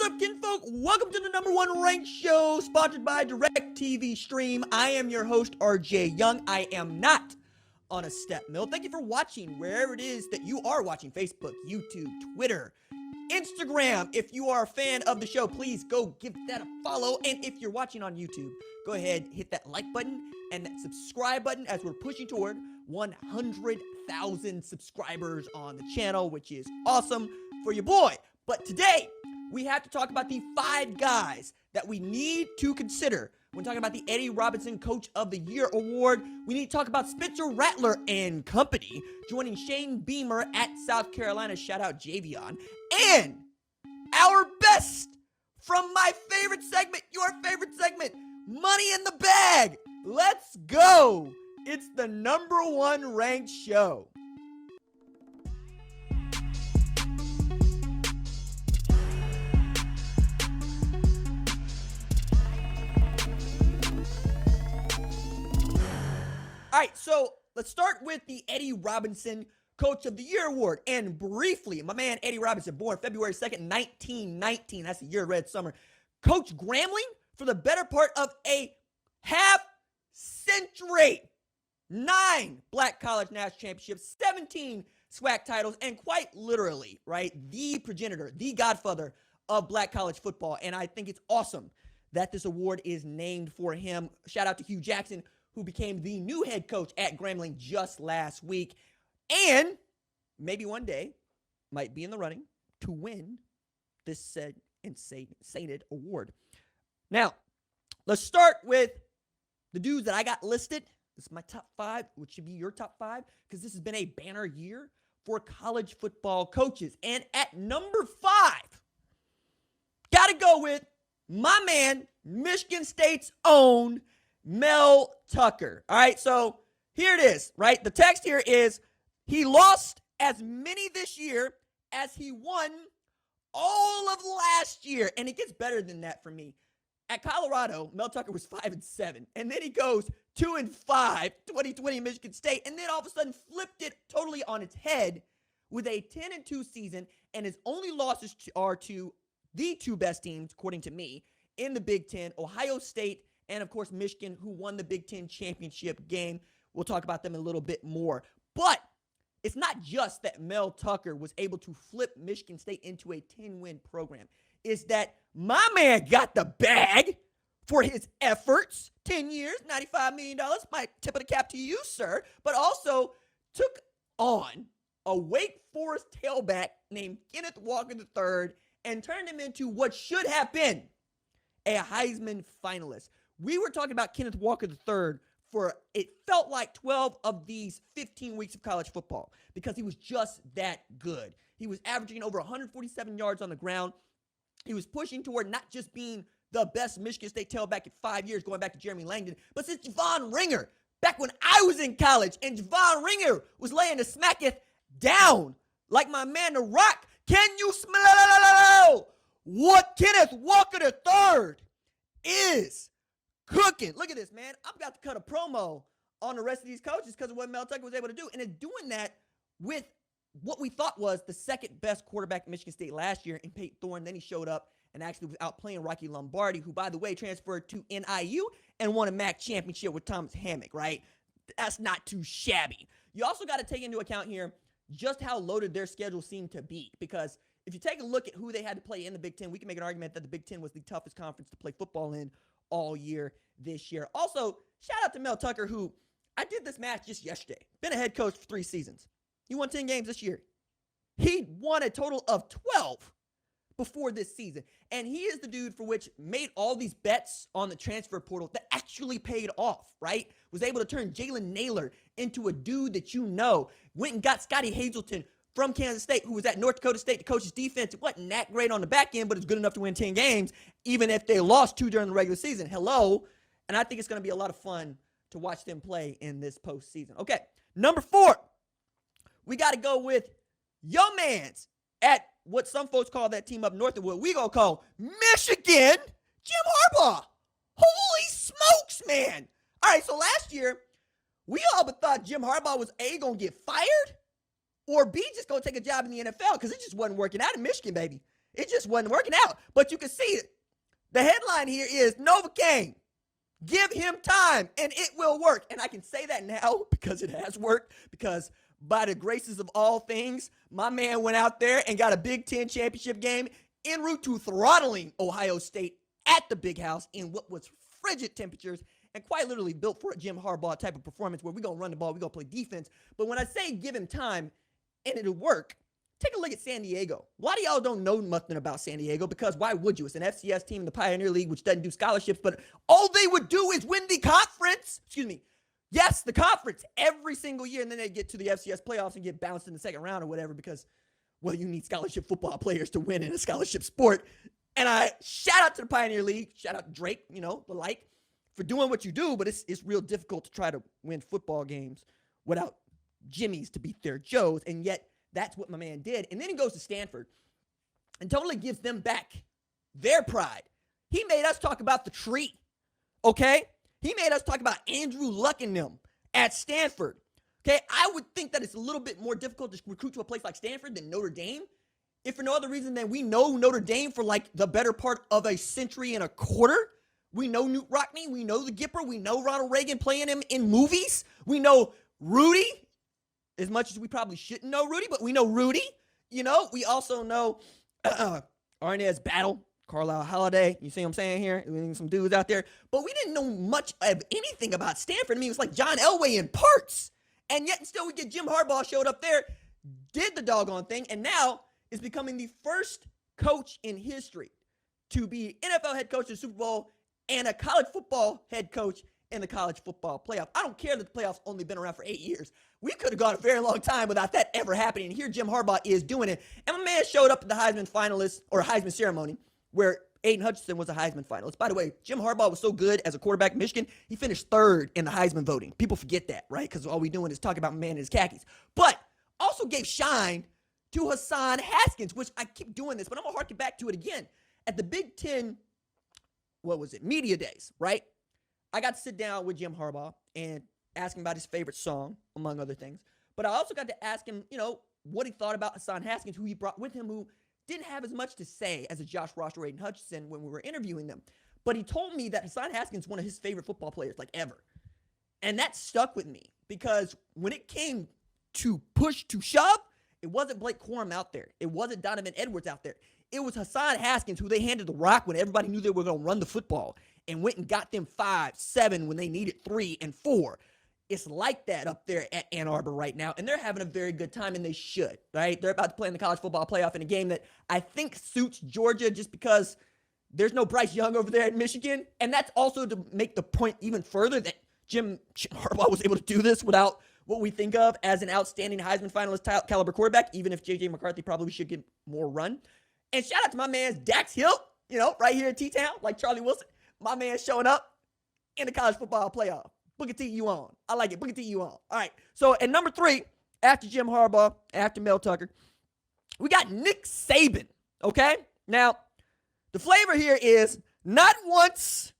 up, kinfolk? Welcome to the #1 ranked show sponsored by DirecTV Stream. I am your host, RJ Young. I am not on a step mill. Thank you for watching wherever it is that you are watching. Facebook, YouTube, Twitter, Instagram. If you are a fan of the show, please go give that a follow. And if you're watching on YouTube, go ahead, hit that like button and that subscribe button as we're pushing toward 100,000 subscribers on the channel, which is awesome for your boy. But today, we have to talk about the 5 guys that we need to consider when talking about the Eddie Robinson Coach of the Year Award. We need to talk about Spencer Rattler and company joining Shane Beamer at South Carolina. Shout out Javion. And our best from my favorite segment, your favorite segment, Money in the Bag. Let's go. It's the #1 ranked show. All right, so let's start with the Eddie Robinson Coach of the Year Award. And briefly, my man Eddie Robinson, born February 2nd, 1919. That's the year of Red Summer. Coached Grambling for the better part of a half century. 9 Black College National Championships, 17 SWAC titles, and quite literally, right, the progenitor, the godfather of Black college football. And I think it's awesome that this award is named for him. Shout out to Hugh Jackson, who became the new head coach at Grambling just last week, and maybe one day might be in the running to win this said sainted award. Now, let's start with the dudes that I got listed. This is my top 5, which should be your top 5, because this has been a banner year for college football coaches. And at number 5, got to go with my man, Michigan State's own Mel Tucker. All right, so here it is, right? The text here is he lost as many this year as he won all of last year. And it gets better than that for me. At Colorado, Mel Tucker was 5-7. And then he goes 2-5, 2020 Michigan State. And then all of a sudden flipped it totally on its head with a 10-2 season. And his only losses are to the 2 best teams, according to me, in the Big Ten, Ohio State and, of course, Michigan, who won the Big Ten championship game. We'll talk about them a little bit more. But it's not just that Mel Tucker was able to flip Michigan State into a 10-win program. It's that my man got the bag for his efforts. 10 years, $95 million. My tip of the cap to you, sir. But also took on a Wake Forest tailback named Kenneth Walker III and turned him into what should have been a Heisman finalist. We were talking about Kenneth Walker III for, it felt like 12 of these 15 weeks of college football because he was just that good. He was averaging over 147 yards on the ground. He was pushing toward not just being the best Michigan State tailback in 5 years, going back to Jeremy Langdon, but since Javon Ringer, back when I was in college, and Javon Ringer was laying the smacketh down like my man The Rock. Can you smell what Kenneth Walker III is cooking? Look at this, man. I'm about to cut a promo on the rest of these coaches because of what Mel Tucker was able to do. And in doing that with what we thought was the second best quarterback at Michigan State last year in Peyton Thorne. Then he showed up and actually was outplaying Rocky Lombardi, who, by the way, transferred to NIU and won a MAC championship with Thomas Hammock, right? That's not too shabby. You also got to take into account here just how loaded their schedule seemed to be, because if you take a look at who they had to play in the Big Ten, we can make an argument that the Big Ten was the toughest conference to play football in all year this year. Also, shout out to Mel Tucker, who I did this math just yesterday. Been a head coach for 3 seasons. He won 10 games this year. He won a total of 12 before this season. And he is the dude for which made all these bets on the transfer portal that actually paid off, right? Was able to turn Jalen Naylor into a dude that you know. Went and got Scotty Hazelton from Kansas State, who was at North Dakota State to coach his defense. It wasn't that great on the back end, but it's good enough to win 10 games, even if they lost 2 during the regular season. Hello. And I think it's going to be a lot of fun to watch them play in this postseason. Okay, number 4. We got to go with your mans at what some folks call that team up north of what we going to call Michigan, Jim Harbaugh. Holy smokes, man. All right, so last year, we all but thought Jim Harbaugh was A, going to get fired, or B, just going to take a job in the NFL because it just wasn't working out in Michigan, baby. It just wasn't working out. But you can see it. The headline here is Novocaine. Give him time and it will work. And I can say that now because it has worked, because by the graces of all things, my man went out there and got a Big Ten championship game en route to throttling Ohio State at the Big House in what was frigid temperatures and quite literally built for a Jim Harbaugh type of performance where we're going to run the ball, we're going to play defense. But when I say give him time and it'll work, take a look at San Diego. A lot of y'all don't know nothing about San Diego because why would you? It's an FCS team in the Pioneer League, which doesn't do scholarships, but all they would do is win the conference. Yes, the conference every single year, and then they get to the FCS playoffs and get bounced in the second round or whatever because, well, you need scholarship football players to win in a scholarship sport. And I shout out to the Pioneer League, shout out to Drake, the like, for doing what you do, but it's real difficult to try to win football games without Jimmies to beat their Joes, and yet that's what my man did. And then he goes to Stanford and totally gives them back their pride. He made us talk about the tree, okay? He made us talk about Andrew Luck and them at Stanford, okay? I would think that it's a little bit more difficult to recruit to a place like Stanford than Notre Dame, if for no other reason than we know Notre Dame for like the better part of a century and a quarter. We know Newt Rockne. We know the Gipper. We know Ronald Reagan playing him in movies. We know Rudy, as much as we probably shouldn't know Rudy, but we know Rudy. We also know Arnaz Battle, Carlisle Holiday. You see what I'm saying here? Some dudes out there. But we didn't know much of anything about Stanford. I mean, it was like John Elway in parts. And yet still we get Jim Harbaugh showed up there, did the doggone thing, and now is becoming the first coach in history to be NFL head coach in the Super Bowl and a college football head coach in the college football playoff. I don't care that the playoffs only been around for 8 years. We could have gone a very long time without that ever happening. And here Jim Harbaugh is doing it. And my man showed up at the Heisman finalists or Heisman ceremony where Aiden Hutchinson was a Heisman finalist. By the way, Jim Harbaugh was so good as a quarterback in Michigan, he finished third in the Heisman voting. People forget that, right? Because all we doing is talking about my man in his khakis. But also gave shine to Hassan Haskins, which I keep doing this, but I'm going to harken back to it again. At the Big Ten, media days, right? I got to sit down with Jim Harbaugh and ask him about his favorite song, among other things. But I also got to ask him, what he thought about Hassan Haskins, who he brought with him, who didn't have as much to say as a Josh Ross or Aiden Hutchinson when we were interviewing them. But he told me that Hassan Haskins is one of his favorite football players, like ever. And that stuck with me because when it came to push to shove, it wasn't Blake Corum out there. It wasn't Donovan Edwards out there. It was Hassan Haskins who they handed the rock when everybody knew they were going to run the football and went and got them 5, 7 when they needed 3 and 4. It's like that up there at Ann Arbor right now, and they're having a very good time, and they should, right? They're about to play in the college football playoff in a game that I think suits Georgia just because there's no Bryce Young over there at Michigan, and that's also to make the point even further that Jim Harbaugh was able to do this without what we think of as an outstanding Heisman finalist caliber quarterback, even if J.J. McCarthy probably should get more run. And shout out to my man Dax Hill, right here in T-Town, like Charlie Wilson. My man showing up in the college football playoff. Booker T, you on. I like it. Booker T, you on. All right. So at number 3, after Jim Harbaugh, after Mel Tucker, we got Nick Saban, okay? Now, the flavor here is not once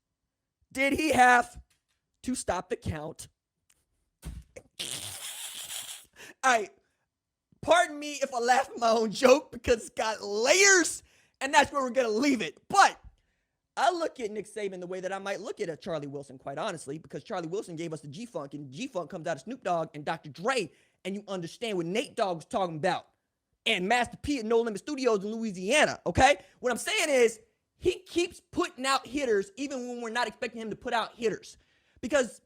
did he have to stop the count. All right. Pardon me if I laugh at my own joke because it's got layers, and that's where we're going to leave it. But I look at Nick Saban the way that I might look at a Charlie Wilson, quite honestly, because Charlie Wilson gave us the G-Funk, and G-Funk comes out of Snoop Dogg and Dr. Dre, and you understand what Nate Dogg was talking about, and Master P at No Limit Studios in Louisiana, okay? What I'm saying is he keeps putting out hitters even when we're not expecting him to put out hitters. Because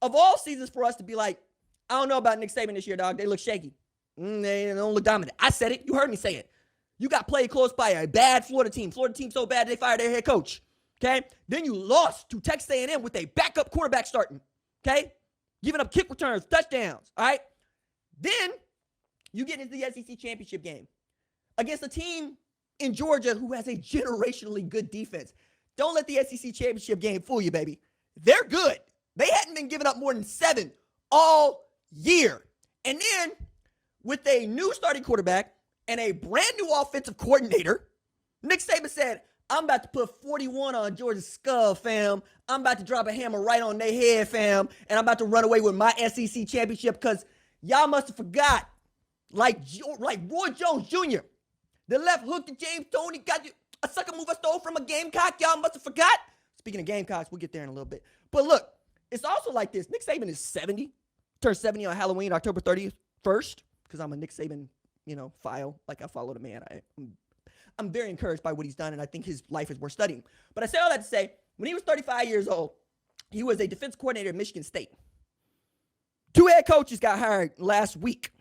of all seasons for us to be like, I don't know about Nick Saban this year, dog. They look shaky. They don't look dominant. I said it. You heard me say it. You got played close by a bad Florida team. Florida team so bad they fired their head coach. Okay? Then you lost to Texas A&M with a backup quarterback starting. Okay? Giving up kick returns, touchdowns. All right? Then you get into the SEC championship game against a team in Georgia who has a generationally good defense. Don't let the SEC championship game fool you, baby. They're good. They hadn't been giving up more than 7 all year. And then with a new starting quarterback and a brand new offensive coordinator, Nick Saban said, I'm about to put 41 on Georgia's skull, fam. I'm about to drop a hammer right on their head, fam. And I'm about to run away with my SEC championship because y'all must have forgot, like Roy Jones Jr., The left hook to James Toney got you a sucker move I stole from a Gamecock. Y'all must have forgot. Speaking of Gamecocks, we'll get there in a little bit. But look, it's also like this. Nick Saban is 70. Turned 70 on Halloween, October 31st, because I'm a Nick Saban, file. Like, I follow the man. I'm very encouraged by what he's done, and I think his life is worth studying. But I say all that to say, when he was 35 years old, he was a defense coordinator at Michigan State. 2 head coaches got hired last week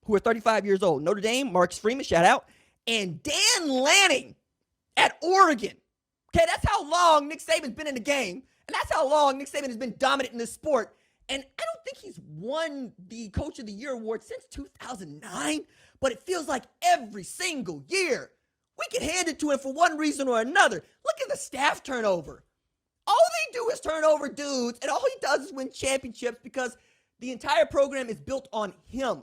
who are 35 years old. Notre Dame, Marcus Freeman, shout out, and Dan Lanning at Oregon. Okay, that's how long Nick Saban's been in the game, and that's how long Nick Saban has been dominant in this sport. And I don't think he's won the Coach of the Year award since 2009, but it feels like every single year we can hand it to him for one reason or another. Look at the staff turnover. All they do is turn over dudes, and all he does is win championships because the entire program is built on him.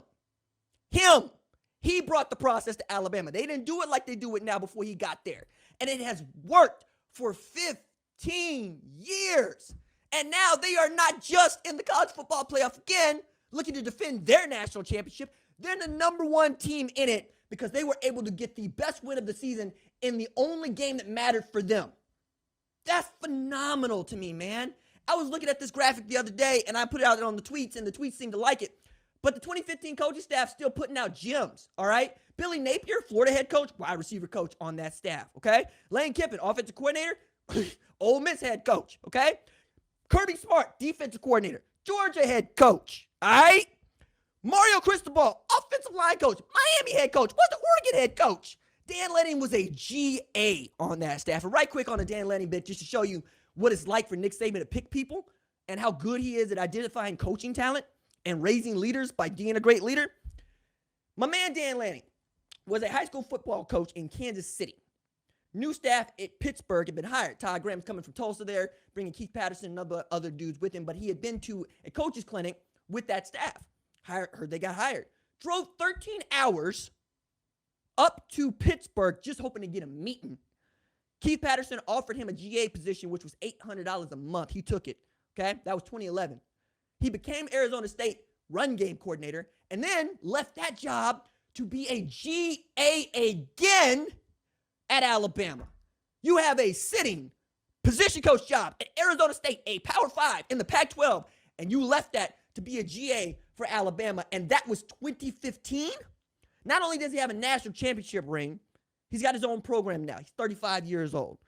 He brought the process to Alabama. They didn't do it like they do it now before he got there. And it has worked for 15 years. And now they are not just in the college football playoff again, looking to defend their national championship. They're the number 1 team in it because they were able to get the best win of the season in the only game that mattered for them. That's phenomenal to me, man. I was looking at this graphic the other day, and I put it out on the tweets, and the tweets seemed to like it. But the 2015 coaching staff still putting out gems, all right? Billy Napier, Florida head coach, wide receiver coach on that staff, okay? Lane Kiffin, offensive coordinator, Ole Miss head coach, okay? Kirby Smart, defensive coordinator, Georgia head coach, all right? Mario Cristobal, offensive line coach, Miami head coach, what's the Oregon head coach? Dan Lanning was a GA on that staff. And right quick on the Dan Lanning bit, just to show you what it's like for Nick Saban to pick people and how good he is at identifying coaching talent and raising leaders by being a great leader. My man Dan Lanning was a high school football coach in Kansas City. New staff at Pittsburgh had been hired. Todd Graham's coming from Tulsa there, bringing Keith Patterson and other dudes with him, but he had been to a coach's clinic with that staff. Heard they got hired. Drove 13 hours up to Pittsburgh just hoping to get a meeting. Keith Patterson offered him a GA position, which was $800 a month. He took it, okay? That was 2011. He became Arizona State run game coordinator and then left that job to be a GA again at Alabama. You have a sitting position coach job at Arizona State, a Power 5 in the Pac-12, and you left that to be a GA for Alabama, and that was 2015? Not only does he have a national championship ring, he's got his own program now. He's 35 years old.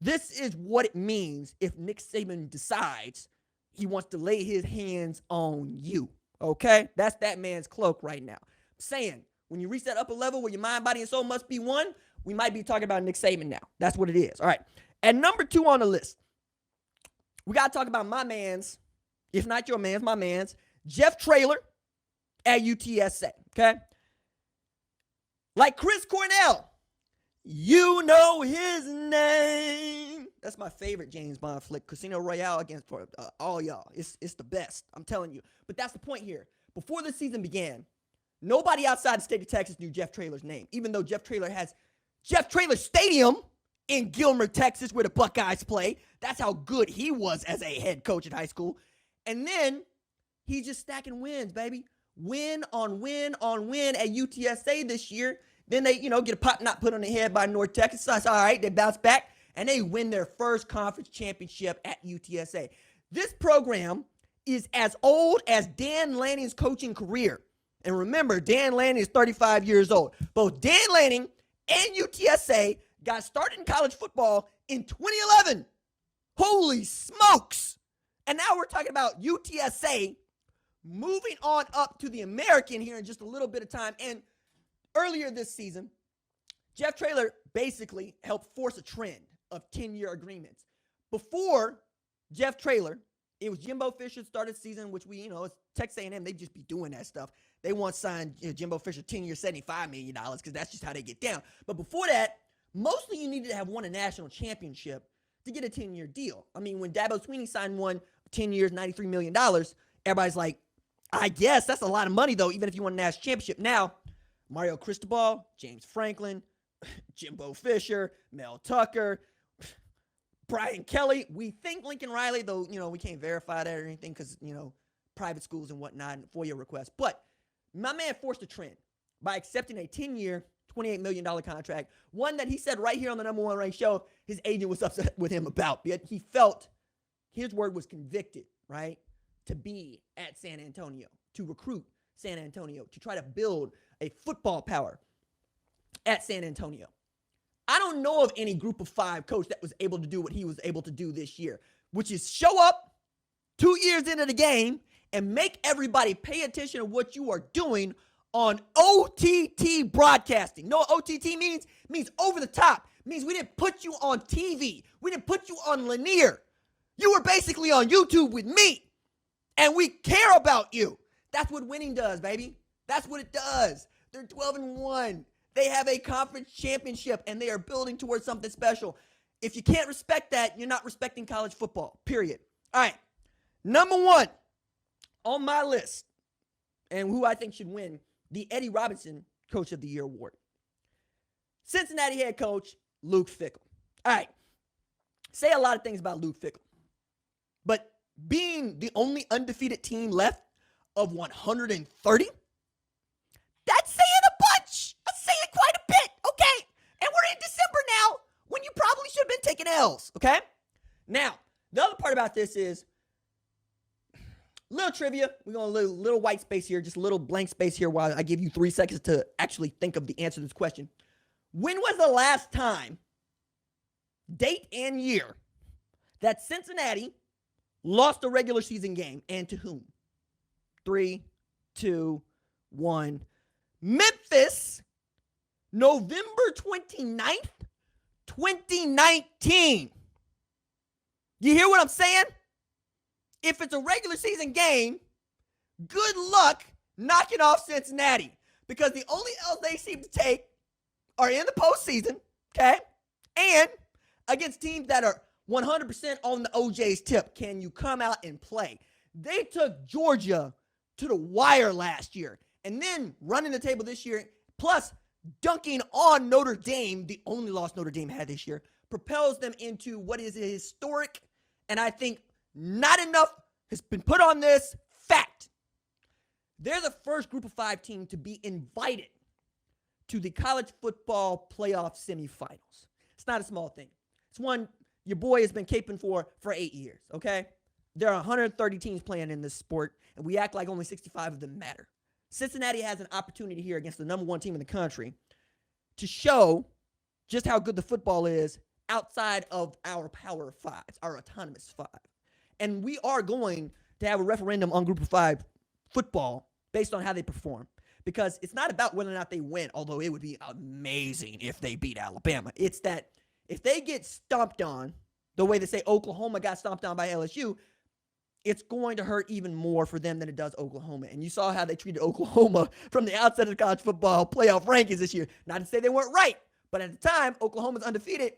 This is what it means if Nick Saban decides he wants to lay his hands on you, okay? That's that man's cloak right now. I'm saying, when you reach that upper level where your mind, body, and soul must be one, we might be talking about Nick Saban now. That's what it is. All right. And number 2 on the list, we got to talk about my man's, if not your man's, my man's, Jeff Traylor at UTSA, okay? Like Chris Cornell, you know his name. That's my favorite James Bond flick, Casino Royale against all y'all. It's the best, I'm telling you. But that's the point here. Before the season began, nobody outside the state of Texas knew Jeff Traylor's name, even though Jeff Traylor has Jeff Traylor Stadium in Gilmer, Texas, where the Buckeyes play. That's how good he was as a head coach in high school. And then he's just stacking wins, baby. Win on win on win at UTSA this year. Then they, get a pop not put on the head by North Texas. So that's all right. They bounce back, and they win their first conference championship at UTSA. This program is as old as Dan Lanning's coaching career. And remember, Dan Lanning is 35 years old. Both Dan Lanning and UTSA got started in college football in 2011. Holy smokes. And now we're talking about UTSA moving on up to the American here in just a little bit of time. And earlier this season, Jeff Traylor basically helped force a trend of 10-year agreements. Before Jeff Traylor, it was Jimbo Fisher started the season, which it's Texas A&M, they just be doing that stuff. They once signed Jimbo Fisher 10 years, $75 million, because that's just how they get down. But before that, mostly you needed to have won a national championship to get a 10-year deal. I mean, when Dabo Swinney signed one 10 years, $93 million, everybody's like, I guess that's a lot of money, though, even if you won a national championship. Now, Mario Cristobal, James Franklin, Jimbo Fisher, Mel Tucker, Brian Kelly. We think Lincoln Riley, though, we can't verify that or anything because, private schools and whatnot and FOIA requests. But my man forced a trend by accepting a 10-year, $28 million contract. One that he said right here on the number one ranked show, his agent was upset with him about. He felt his word was convicted, right? To be at San Antonio, to recruit San Antonio, to try to build a football power at San Antonio. I don't know of any group of 5 coach that was able to do what he was able to do this year, which is show up 2 years into the game and make everybody pay attention to what you are doing on OTT broadcasting. No, OTT means over the top. It means we didn't put you on TV. We didn't put you on linear. You were basically on YouTube with me, and we care about you. That's what winning does, baby. That's what it does. They're 12-1. They have a conference championship, and they are building towards something special. If you can't respect that, you're not respecting college football, period. All right, number 1 on my list, and who I think should win the Eddie Robinson Coach of the Year award. Cincinnati head coach Luke Fickell. All right, say a lot of things about Luke Fickell, but being the only undefeated team left of 130, that's saying a bunch. That's saying quite a bit, okay? And we're in December now when you probably should have been taking L's, okay? Now, the other part about this is little trivia. We're going to little white space here, just a little blank space here while I give you 3 seconds to actually think of the answer to this question. When was the last time, date and year, that Cincinnati lost a regular season game, and to whom? 3, 2, 1. Memphis, November 29th, 2019. You hear what I'm saying? If it's a regular season game, good luck knocking off Cincinnati, because the only L's they seem to take are in the postseason, okay? And against teams that are 100% on the OJ's tip. Can you come out and play? They took Georgia to the wire last year, and then running the table this year, plus dunking on Notre Dame, the only loss Notre Dame had this year, propels them into what is a historic, and I think not enough has been put on this fact. They're the first group of 5 team to be invited to the college football playoff semifinals. It's not a small thing. It's one your boy has been caping for 8 years, okay? There are 130 teams playing in this sport, and we act like only 65 of them matter. Cincinnati has an opportunity here against the number 1 team in the country to show just how good the football is outside of our Power 5s, our Autonomous 5. And we are going to have a referendum on Group of 5 football based on how they perform, because it's not about whether or not they win, although it would be amazing if they beat Alabama. It's that if they get stomped on the way they say Oklahoma got stomped on by LSU, it's going to hurt even more for them than it does Oklahoma. And you saw how they treated Oklahoma from the outset of the college football playoff rankings this year. Not to say they weren't right, but at the time, Oklahoma's undefeated,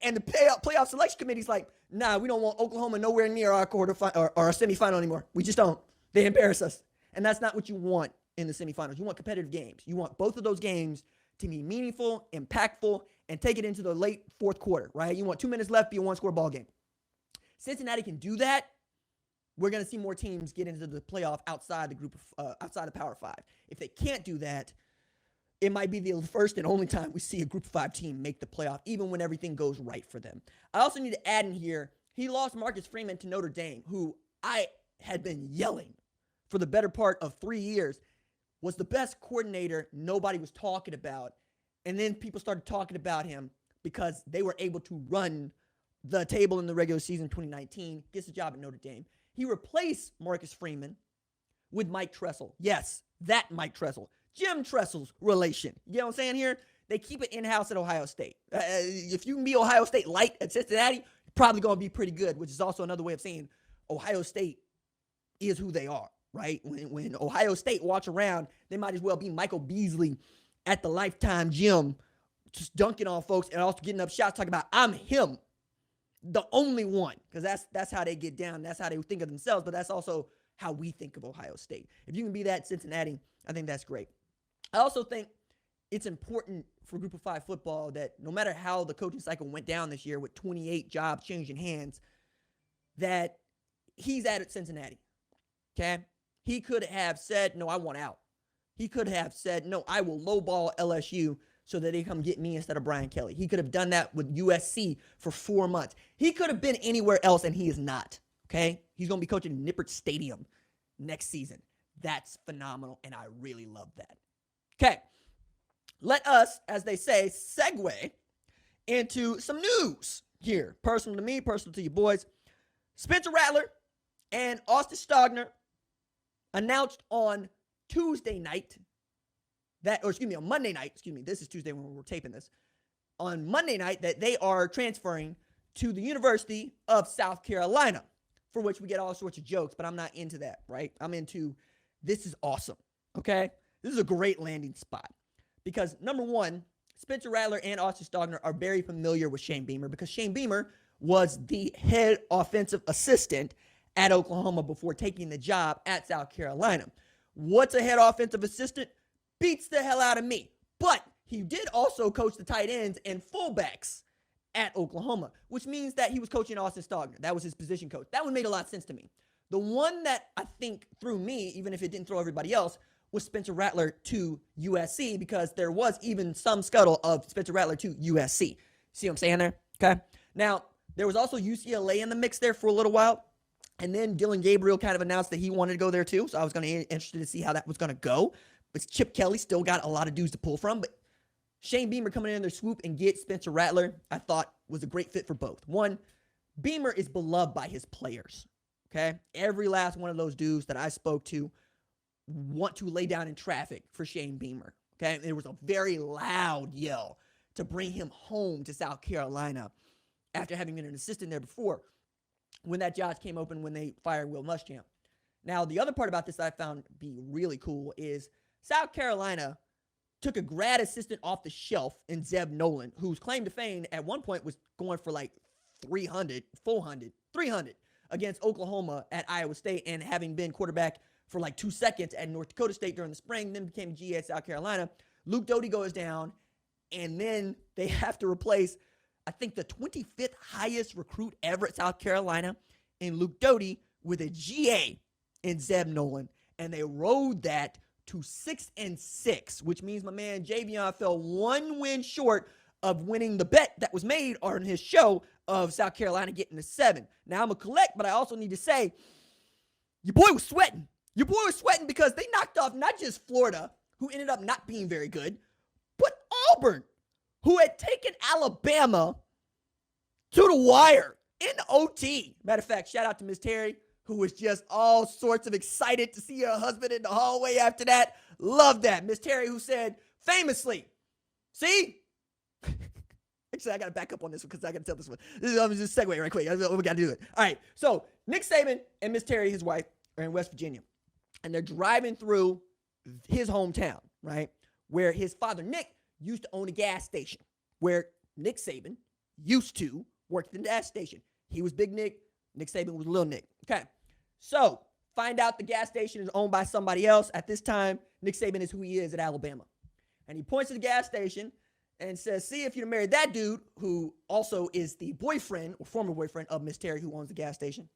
and the playoff selection committee's like, nah, we don't want Oklahoma nowhere near our or our semifinal anymore. We just don't. They embarrass us. And that's not what you want in the semifinals. You want competitive games. You want both of those games to be meaningful, impactful, and take it into the late fourth quarter, right? You want 2 minutes left, be a 1-score ball game. Cincinnati can do that. We're going to see more teams get into the playoff outside the group of outside the Power 5. If they can't do that, it might be the first and only time we see a Group of 5 team make the playoff, even when everything goes right for them. I also need to add in here, he lost Marcus Freeman to Notre Dame, who I had been yelling for the better part of 3 years, was the best coordinator nobody was talking about. And then people started talking about him because they were able to run the table in the regular season 2019, gets a job at Notre Dame. He replaced Marcus Freeman with Mike Tressel. Yes, that Mike Tressel. Jim Tressel's relation. You know what I'm saying here? They keep it in-house at Ohio State. If you can be Ohio State light at Cincinnati, you're probably going to be pretty good, which is also another way of saying Ohio State is who they are, right? When Ohio State walks around, they might as well be Michael Beasley at the Lifetime Gym, just dunking on folks and also getting up shots talking about, I'm him, the only one, because that's how they get down. That's how they think of themselves, but that's also how we think of Ohio State. If you can be that Cincinnati, I think that's great. I also think it's important for Group of 5 football that no matter how the coaching cycle went down this year with 28 jobs changing hands, that he's at Cincinnati, okay? He could have said, no, I want out. He could have said, no, I will lowball LSU so that they come get me instead of Brian Kelly. He could have done that with USC for 4 months. He could have been anywhere else, and he is not, okay? He's going to be coaching Nippert Stadium next season. That's phenomenal, and I really love that. Okay, let us, as they say, segue into some news here. Personal to me, personal to you boys. Spencer Rattler and Austin Stogner announced on Tuesday night on Monday night, this is Tuesday when we're taping this, on Monday night that they are transferring to the University of South Carolina, for which we get all sorts of jokes, but I'm not into that, right? I'm into, this is awesome, okay? This is a great landing spot because, number one, Spencer Rattler and Austin Stogner are very familiar with Shane Beamer because Shane Beamer was the head offensive assistant at Oklahoma before taking the job at South Carolina. What's a head offensive assistant? Beats the hell out of me. But he did also coach the tight ends and fullbacks at Oklahoma, which means that he was coaching Austin Stogner. That was his position coach. That one made a lot of sense to me. The one that I think threw me, even if it didn't throw everybody else, was Spencer Rattler to USC because there was even some scuttle of Spencer Rattler to USC. See what I'm saying there? Okay. Now, there was also UCLA in the mix there for a little while. And then Dylan Gabriel kind of announced that he wanted to go there too. So I was going to be interested to see how that was going to go. But Chip Kelly still got a lot of dudes to pull from. But Shane Beamer coming in their swoop and get Spencer Rattler, I thought was a great fit for both. One, Beamer is beloved by his players. Okay. Every last one of those dudes that I spoke to want to lay down in traffic for Shane Beamer. Okay. And there was a very loud yell to bring him home to South Carolina after having been an assistant there before when that job came open when they fired Will Muschamp. Now, the other part about this that I found be really cool is South Carolina took a grad assistant off the shelf in Zeb Nolan, whose claim to fame at one point was going for like 300 against Oklahoma at Iowa State and having been quarterback for like 2 seconds at North Dakota State during the spring, then became GA at South Carolina. Luke Doty goes down, and then they have to replace, I think, the 25th highest recruit ever at South Carolina in Luke Doty with a GA in Zeb Nolan. And they rode that to 6-6, which means my man Javion fell 1 win short of winning the bet that was made on his show of South Carolina getting to 7. Now, I'm going to collect, but I also need to say, your boy was sweating. Your boy was sweating because they knocked off not just Florida, who ended up not being very good, but Auburn, who had taken Alabama to the wire in OT. Matter of fact, shout out to Miss Terry, who was just all sorts of excited to see her husband in the hallway after that. Love that. Miss Terry, who said famously, see? Actually, I got to back up on this one because I got to tell this one. I'm just segue right quick. We got to do it. All right. So Nick Saban and Miss Terry, his wife, are in West Virginia. And they're driving through his hometown, right? Where his father, Nick, used to own a gas station. Where Nick Saban used to work at the gas station. He was Big Nick. Nick Saban was Little Nick. Okay. So find out the gas station is owned by somebody else. At this time, Nick Saban is who he is at Alabama. And he points to the gas station and says, see, if you'd have married that dude, who also is the boyfriend or former boyfriend of Miss Terry, who owns the gas station,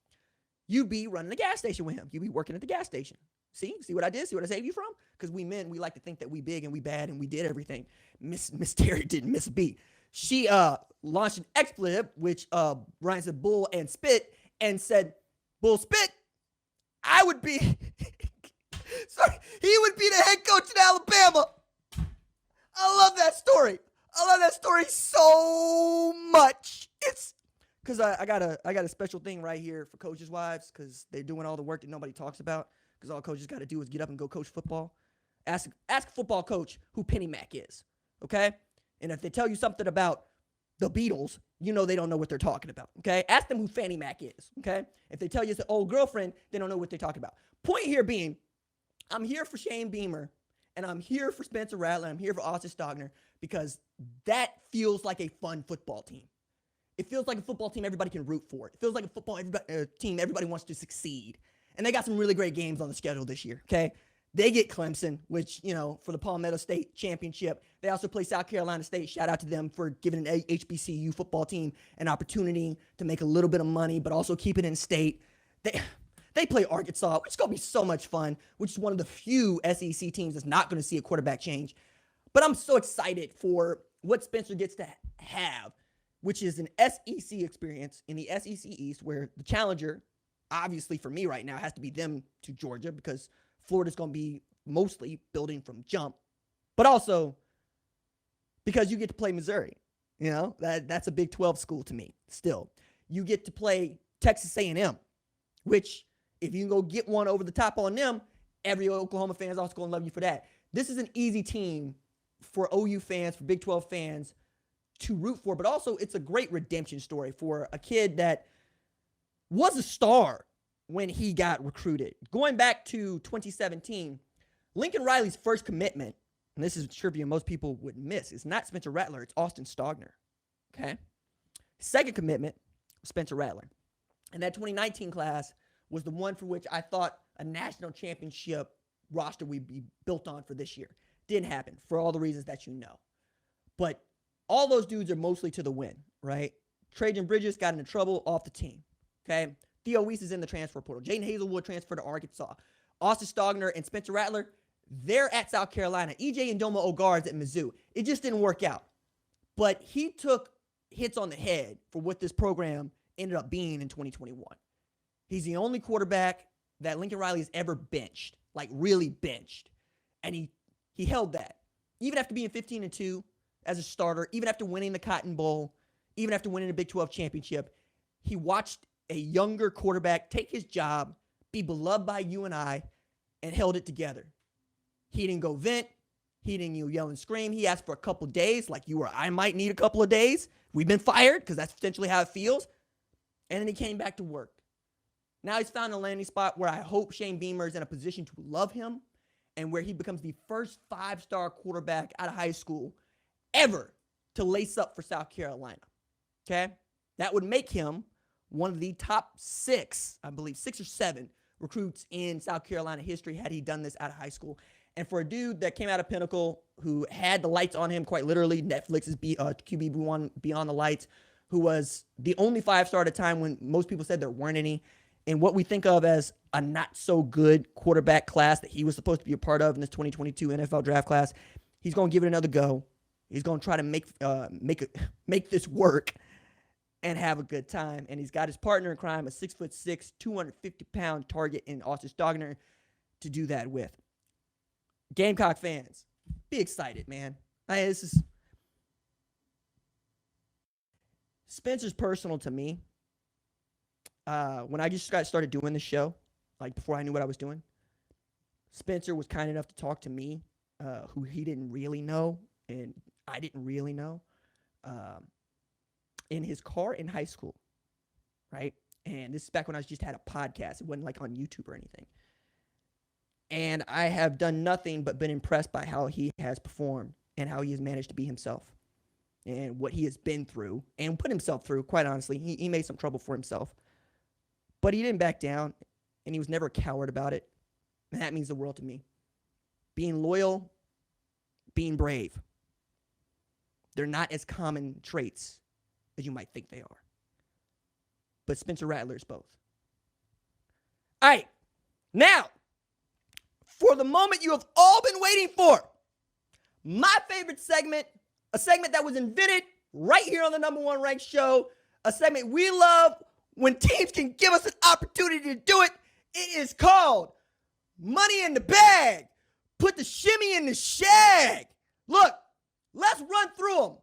you'd be running the gas station with him. You'd be working at the gas station. See what I did? See what I saved you from? Because we men, we like to think that we big and we bad and we did everything. Miss Terry didn't miss a beat. She launched an expletive, which Ryan said bull and spit, and said, bull spit, I would be, sorry, he would be the head coach in Alabama. I love that story. I love that story so much. It's because I got a special thing right here for coaches' wives because they're doing all the work that nobody talks about because all coaches got to do is get up and go coach football. Ask a football coach who Penny Mac is, okay? And if they tell you something about the Beatles, you know they don't know what they're talking about, okay? Ask them who Fannie Mac is, okay? If they tell you it's an old girlfriend, they don't know what they're talking about. Point here being, I'm here for Shane Beamer, and I'm here for Spencer Rattler, I'm here for Austin Stogner, because that feels like a fun football team. It feels like a football team everybody can root for. It feels like a football team everybody wants to succeed. And they got some really great games on the schedule this year, okay? They get Clemson, which, you know, for the Palmetto State Championship. They also play South Carolina State. Shout out to them for giving an HBCU football team an opportunity to make a little bit of money, but also keep it in state. They play Arkansas, which is going to be so much fun, which is one of the few SEC teams that's not going to see a quarterback change. But I'm so excited for what Spencer gets to have, which is an SEC experience in the SEC East, where the challenger, obviously for me right now, has to be them to Georgia, because Florida's going to be mostly building from jump. But also because you get to play Missouri. You know, that's a Big 12 school to me still. You get to play Texas A&M, which if you can go get one over the top on them, every Oklahoma fan is also going to love you for that. This is an easy team for OU fans, for Big 12 fans to root for, but also it's a great redemption story for a kid that was a star when he got recruited. Going back to 2017, Lincoln Riley's first commitment, and this is trivia most people would miss, it's not Spencer Rattler, it's Austin Stogner. Okay? Second commitment, Spencer Rattler. And that 2019 class was the one for which I thought a national championship roster would be built on for this year. Didn't happen for all the reasons that you know. But all those dudes are mostly to the win, right? Trajan Bridges got into trouble off the team. Okay? Theo Weiss is in the transfer portal. Jaden Hazelwood transferred to Arkansas. Austin Stogner and Spencer Rattler, they're at South Carolina. EJ and Doma Ogar's at Mizzou. It just didn't work out. But he took hits on the head for what this program ended up being in 2021. He's the only quarterback that Lincoln Riley has ever benched, like really benched. And he held that. Even after being 15-2 as a starter, even after winning the Cotton Bowl, even after winning the Big 12 championship, he watched a younger quarterback take his job, be beloved by you and I, and held it together. He didn't go vent. He didn't yell and scream. He asked for a couple of days, like you or I might need a couple of days. We've been fired, because that's potentially how it feels. And then he came back to work. Now he's found a landing spot where I hope Shane Beamer is in a position to love him, and where he becomes the first 5-star quarterback out of high school ever to lace up for South Carolina. Okay? That would make him one of the top 6, I believe 6 or 7 recruits in South Carolina history had he done this out of high school. And for a dude that came out of Pinnacle, who had the lights on him, quite literally, Netflix's QB1 Beyond the Lights, who was the only 5-star at a time when most people said there weren't any, and what we think of as a not-so-good quarterback class that he was supposed to be a part of in this 2022 NFL draft class, he's going to give it another go. He's going to try to make this work and have a good time. And he's got his partner in crime, a 6'6", 250-pound target in Austin Stogner, to do that with. Gamecock fans, be excited, man. Spencer's personal to me. When I just started doing the show, like before I knew what I was doing, Spencer was kind enough to talk to me, who he didn't really know, and I didn't really know, in his car in high school, right? And this is back when I just had a podcast. It wasn't like on YouTube or anything. And I have done nothing but been impressed by how he has performed and how he has managed to be himself and what he has been through and put himself through, quite honestly. He made some trouble for himself. But he didn't back down, and he was never a coward about it. And that means the world to me. Being loyal, being brave. They're not as common traits as you might think they are. But Spencer Rattler is both. All right. Now, for the moment you have all been waiting for, my favorite segment, a segment that was invented right here on the number one ranked show, a segment we love when teams can give us an opportunity to do it. It is called Money in the Bag. Put the shimmy in the shag. Look, let's run through them.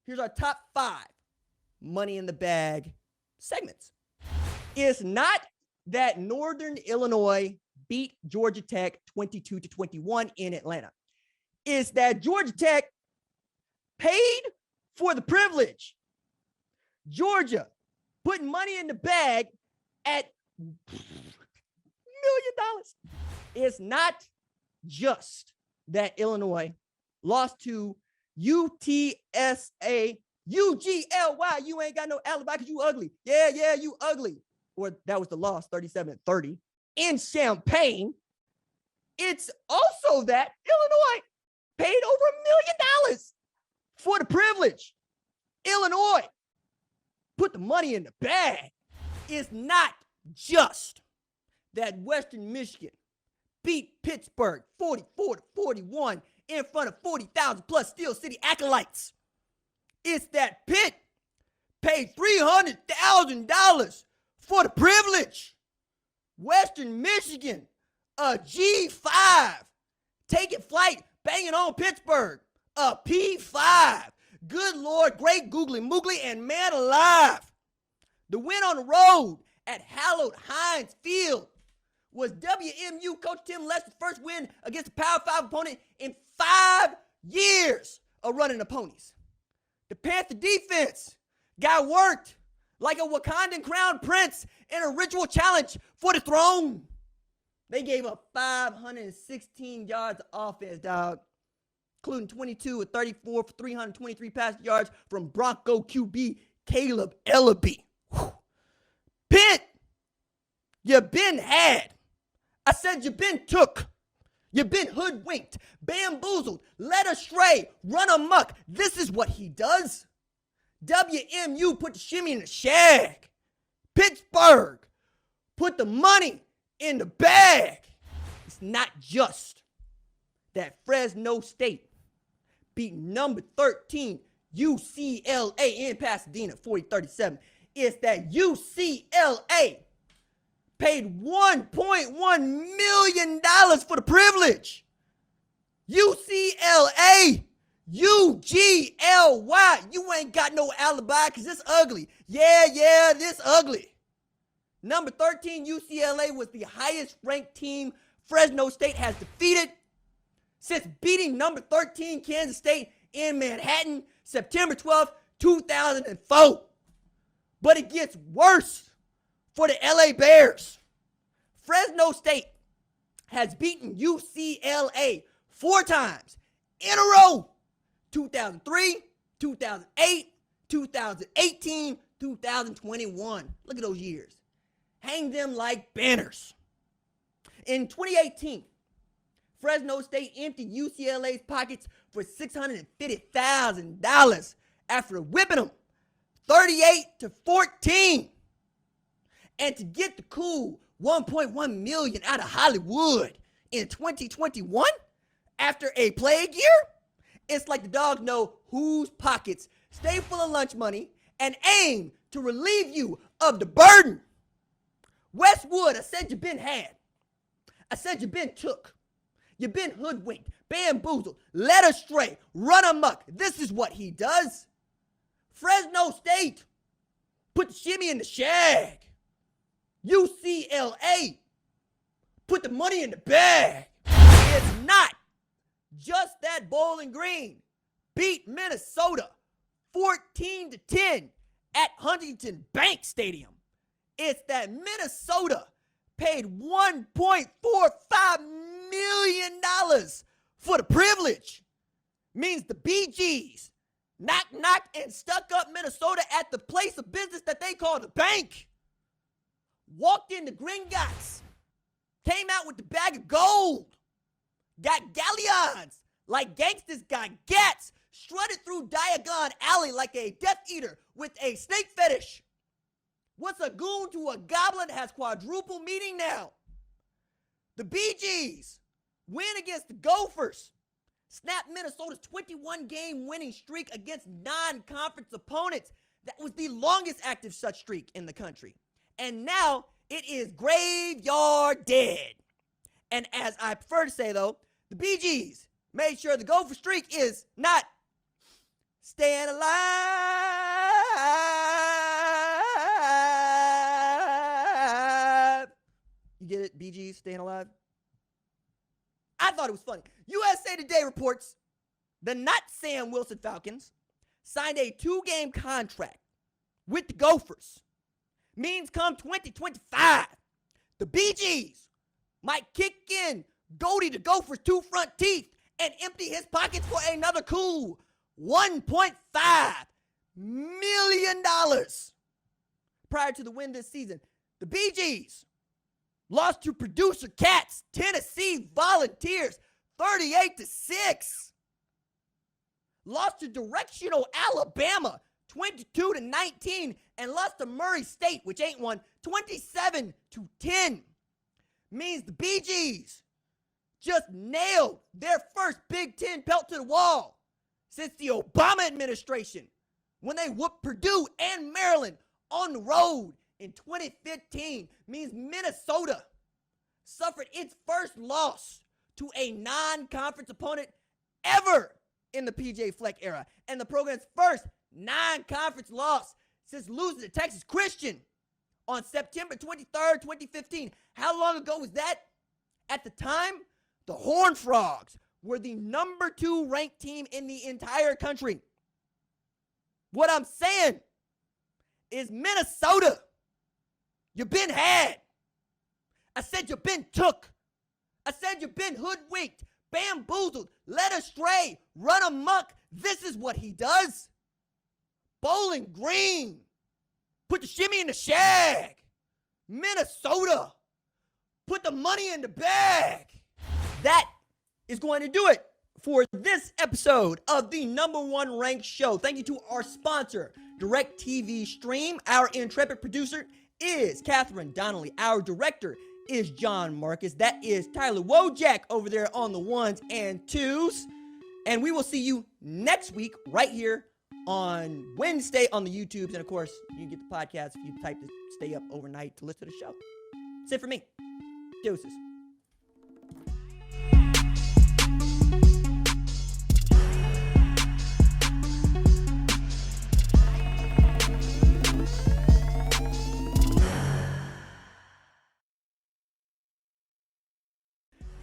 Here's our top 5 Money in the Bag segments. It's not that Northern Illinois beat Georgia Tech 22-21 in Atlanta. It's that Georgia Tech paid for the privilege. Georgia putting money in the bag at $1 million. It's not just that Illinois lost to UTSA, UGLY. You ain't got no alibi because you ugly. Yeah, you ugly. Or that was the loss, 37-30 in Champaign. It's also that Illinois paid over $1 million for the privilege. Illinois put the money in the bag. It's not just that Western Michigan beat Pittsburgh 44-41 in front of 40,000 plus Steel City acolytes. It's that Pitt paid $300,000 for the privilege. Western Michigan, a G5, taking flight, banging on Pittsburgh, a P5. Good Lord, great googly moogly, and man alive. The win on the road at hallowed Heinz Field was WMU coach Tim Lester's first win against a Power 5 opponent in 5 years of running the Ponies. The Panther defense got worked like a Wakandan crown prince in a ritual challenge for the throne. They gave up 516 yards of offense, dog, including 22 of 34 for 323 passing yards from Bronco QB Caleb Ellaby. Pitt, you been had. I said you been took. You been hoodwinked, bamboozled, led astray, run amok. This is what he does. WMU put the shimmy in the shag. Pittsburgh put the money in the bag. It's not just that Fresno State beat number 13 UCLA in Pasadena 40-37. It's that UCLA paid $1.1 million for the privilege. UCLA, UGLY. You ain't got no alibi because it's ugly. Yeah, this ugly. Number 13, UCLA was the highest ranked team Fresno State has defeated since beating number 13 Kansas State in Manhattan September 12th, 2004. But it gets worse for the LA Bears. Fresno State has beaten UCLA 4 times in a row. 2003, 2008, 2018, 2021. Look at those years. Hang them like banners. In 2018, Fresno State emptied UCLA's pockets for $650,000 after whipping them 38-14. And to get the cool $1.1 million out of Hollywood in 2021 after a plague year, it's like the dogs know whose pockets stay full of lunch money and aim to relieve you of the burden. Westwood, I said you been had. I said you been took. You been hoodwinked, bamboozled, led astray, run amok. This is what he does. Fresno State put the shimmy in the shag. UCLA put the money in the bag. It's not just that Bowling Green beat Minnesota 14-10 at Huntington Bank Stadium. It's that Minnesota paid $1.45 million for the privilege. Means the BGs knocked and stuck up Minnesota at the place of business that they call the bank. Walked into Gringotts, came out with the bag of gold, got galleons like gangsters got gats, strutted through Diagon Alley like a Death Eater with a snake fetish. What's a goon to a goblin has quadruple meaning now. The BGs win against the Gophers, snap Minnesota's 21-game winning streak against non-conference opponents. That was the longest active such streak in the country. And now it is graveyard dead. And as I prefer to say, though, the BGs made sure the Gopher streak is not staying alive. You get it? BGs staying alive? I thought it was funny. USA Today reports the not Sam Wilson Falcons signed a 2-game contract with the Gophers. Means come 2025, the BGs might kick in Goldie the Gopher's 2 front teeth and empty his pockets for another cool $1.5 million. Prior to the win this season, the BGs lost to producer Cats, Tennessee Volunteers, 38-6. Lost to Directional Alabama, 22-19, and lost to Murray State, which ain't one, 27-10. Means the BGs just nailed their first Big Ten belt to the wall since the Obama administration when they whooped Purdue and Maryland on the road in 2015 means Minnesota suffered its first loss to a non-conference opponent ever in the PJ Fleck era, and the program's first non-conference loss since losing to Texas Christian on September 23rd, 2015. How long ago was that? At the time, the Horned Frogs were the number 2 ranked team in the entire country. What I'm saying is Minnesota, you've been had. I said you've been took. I said you've been hoodwinked, bamboozled, led astray, run amok. This is what he does. Bowling Green. Put the shimmy in the shag. Minnesota. Put the money in the bag. That is going to do it for this episode of the #1 ranked show. Thank you to our sponsor, DirecTV Stream. Our intrepid producer is Catherine Donnelly. Our director is John Marcus. That is Tyler Wojak over there on the 1s and 2s. And we will see you next week right here on Wednesday on the YouTubes. And of course, you can get the podcast if you type to stay up overnight to listen to the show. That's it for me. Deuces.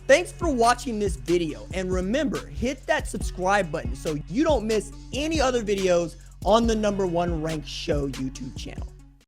Thanks for watching this video, and remember, hit that subscribe button so you don't miss any other videos on the #1 ranked show YouTube channel.